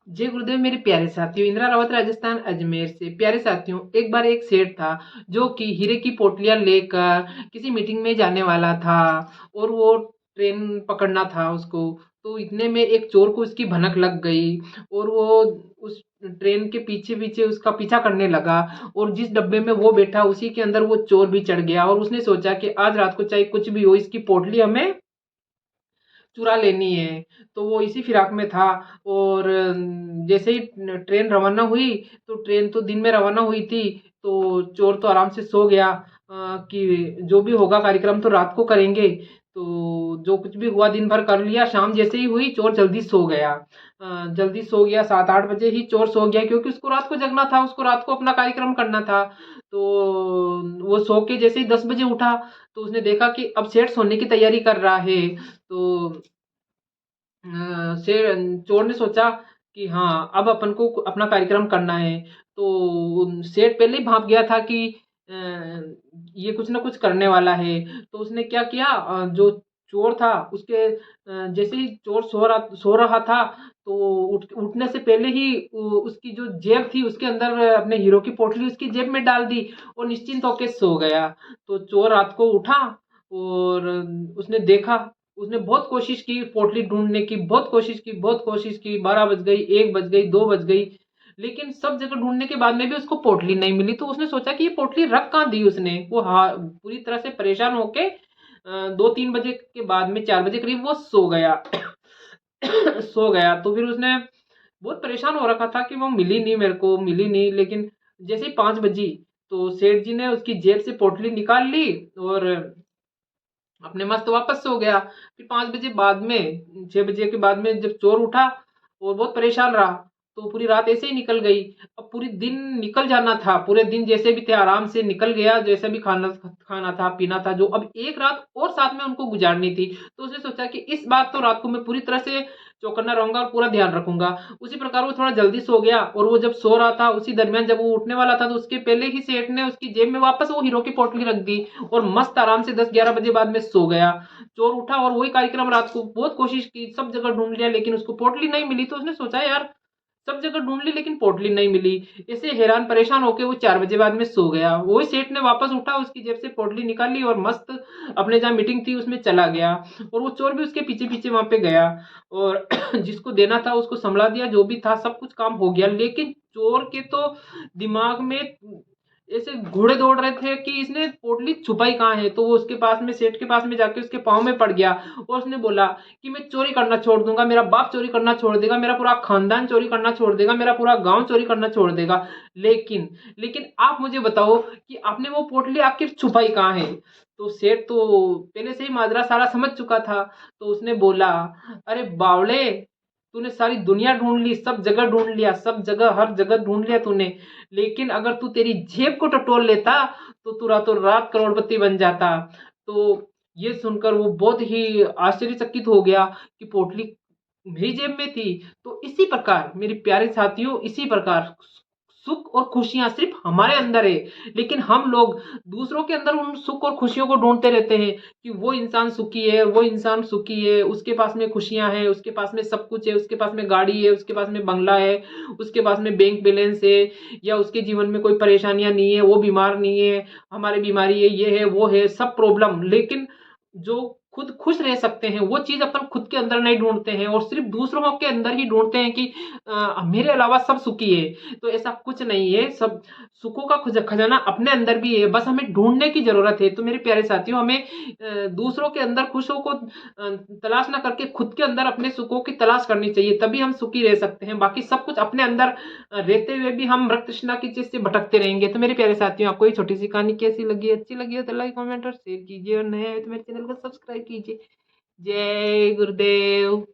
जय गुरुदेव मेरे प्यारे साथियों, इंदिरा रावत राजस्थान अजमेर से। प्यारे साथियों, एक बार एक सेठ था जो कि हीरे की पोटलियां लेकर किसी मीटिंग में जाने वाला था और वो ट्रेन पकड़ना था उसको। तो इतने में एक चोर को उसकी भनक लग गई और वो उस ट्रेन के पीछे पीछे उसका पीछा करने लगा और जिस डब्बे में वो बैठा उसी के अंदर वो चोर भी चढ़ गया और उसने सोचा कि आज रात को चाहे कुछ भी हो, इसकी पोटली हमें चुरा लेनी है। तो वो इसी फिराक में था और जैसे ही ट्रेन रवाना हुई, तो ट्रेन तो दिन में रवाना हुई थी, तो चोर तो आराम से सो गया कि जो भी होगा कार्यक्रम तो रात को करेंगे। तो जो कुछ भी हुआ दिन भर कर लिया, शाम जैसे ही हुई चोर जल्दी सो गया। जल्दी सो गया, 7-8 बजे ही चोर सो गया क्योंकि उसको रात को जगना था, उसको रात को अपना कार्यक्रम करना था। तो वो सो के जैसे ही 10 बजे उठा, तो उसने देखा कि अब सेठ सोने की तैयारी कर रहा है। तो से चोर ने सोचा कि हाँ, अब अपन को अपना कार्यक्रम करना है। तो सेठ पहले ही भाप गया था कि ये कुछ ना कुछ करने वाला है। तो उसने क्या किया, जो चोर था उसके जैसे ही चोर सो रहा था, तो उठने से पहले ही उसकी जो जेब थी उसके अंदर अपने हीरो की पोटली उसकी जेब में डाल दी और निश्चिंत होके सो गया। तो चोर रात को उठा और उसने देखा, उसने बहुत कोशिश की पोटली ढूंढने की, बहुत कोशिश की, बहुत कोशिश की। 12 बज गई, 1 बज गई, 2 बज गई, लेकिन सब जगह ढूंढने के बाद में भी उसको पोटली नहीं मिली। तो उसने सोचा कि ये पोटली रख कहाँ दी उसने। वो पूरी तरह से परेशान होके 2-3 बजे के बाद में 4 बजे करीब वो सो गया। सो गया तो फिर उसने बहुत परेशान हो रखा था कि वो मिली नहीं, मेरे को मिली नहीं। लेकिन जैसे ही 5 बजी, तो सेठ जी ने उसकी जेब से पोटली निकाल ली और अपने मस्त वापस सो गया। फिर 5 बजे बाद में, 6 बजे के बाद में जब चोर उठा और बहुत परेशान रहा, तो पूरी रात ऐसे ही निकल गई। अब पूरी दिन निकल जाना था, पूरे दिन जैसे भी थे आराम से निकल गया, जैसे भी खाना खाना था पीना था जो, अब एक रात और साथ में उनको गुजारनी थी। तो उसने सोचा कि इस बार तो रात को मैं पूरी तरह से चौकन्ना रहूंगा और पूरा ध्यान रखूंगा। उसी प्रकार वो थोड़ा जल्दी सो गया और वो जब सो रहा था उसी दरमियान जब वो उठने वाला था, तो उसके पहले ही सेठ ने उसकी जेब में वापस वो हीरो की पोटली रख दी और मस्त आराम से 10-11 बजे बाद में सो गया। चोर उठा और वही कार्यक्रम रात को बहुत कोशिश की, सब जगह ढूंढ लिया लेकिन उसको पोटली नहीं मिली। तो उसने सोचा यार, सब जगह ढूंढ ली लेकिन पोटली नहीं मिली। ऐसे हैरान परेशान होकर वो 4 बजे बाद में सो गया। वही सेठ ने वापस उठा, उसकी जेब से पोटली निकाली और मस्त अपने जहाँ मीटिंग थी उसमें चला गया। और वो चोर भी उसके पीछे पीछे वहां पे गया और जिसको देना था उसको संभला दिया, जो भी था सब कुछ काम हो गया। लेकिन चोर के तो दिमाग में ऐसे घोड़े दौड़ रहे थे कि इसने पोटली छुपाई कहाँ है। तो वो उसके पास में, सेठ के पास में जाके उसके पाँव में पड़ गया और उसने बोला कि मैं चोरी करना छोड़ दूंगा, मेरा बाप चोरी करना छोड़ देगा, मेरा पूरा खानदान चोरी करना छोड़ देगा, मेरा पूरा गांव चोरी करना छोड़ देगा, लेकिन लेकिन आप मुझे बताओ कि आपने वो पोटली आखिर छुपाई कहाँ है। तो सेठ तो पहले से ही माजरा सारा समझ चुका था। तो उसने बोला, अरे बावले, तूने सारी दुनिया ढूंढ ली, सब जगह ढूंढ लिया, सब जगह हर जगह ढूंढ लिया तूने, लेकिन अगर तू तेरी जेब को टटोल लेता तो तू रातों रात करोड़पति बन जाता। तो ये सुनकर वो बहुत ही आश्चर्यचकित हो गया कि पोटली मेरी जेब में थी। तो इसी प्रकार मेरे प्यारे साथियों, इसी प्रकार सुख और खुशियां सिर्फ हमारे अंदर है, लेकिन हम लोग दूसरों के अंदर उन सुख और खुशियों को ढूंढते रहते हैं कि वो इंसान सुखी है, वो इंसान सुखी है, उसके पास में खुशियां हैं, उसके पास में सब कुछ है, उसके पास में गाड़ी है, उसके पास में बंगला है, उसके पास में बैंक बैलेंस है, या उसके जीवन में कोई परेशानियां नहीं है, वो बीमार नहीं है, हमारी बीमारी है, ये है वो है, सब प्रॉब्लम। लेकिन जो खुद खुश रह सकते हैं वो चीज अपन खुद के अंदर नहीं ढूंढते हैं और सिर्फ दूसरों के अंदर ही ढूंढते हैं कि मेरे अलावा सब सुखी है। तो ऐसा कुछ नहीं है, सब सुखों का खजाना अपने अंदर भी है, बस हमें ढूंढने की जरूरत है। तो मेरे प्यारे साथियों, हमें दूसरों के अंदर खुशियों को तलाश ना करके खुद के अंदर अपने सुखों की तलाश करनी चाहिए, तभी हम सुखी रह सकते हैं। बाकी सब कुछ अपने अंदर रहते हुए भी हम रक्त तृष्णा की चीज से भटकते रहेंगे। तो मेरे प्यारे साथियों, आपको ये छोटी सी कहानी कैसी लगी, अच्छी लगी हो तो लाइक कमेंट और शेयर कीजिए, और नए हैं तो मेरे चैनल को सब्सक्राइब कीजिए। जय गुरुदेव।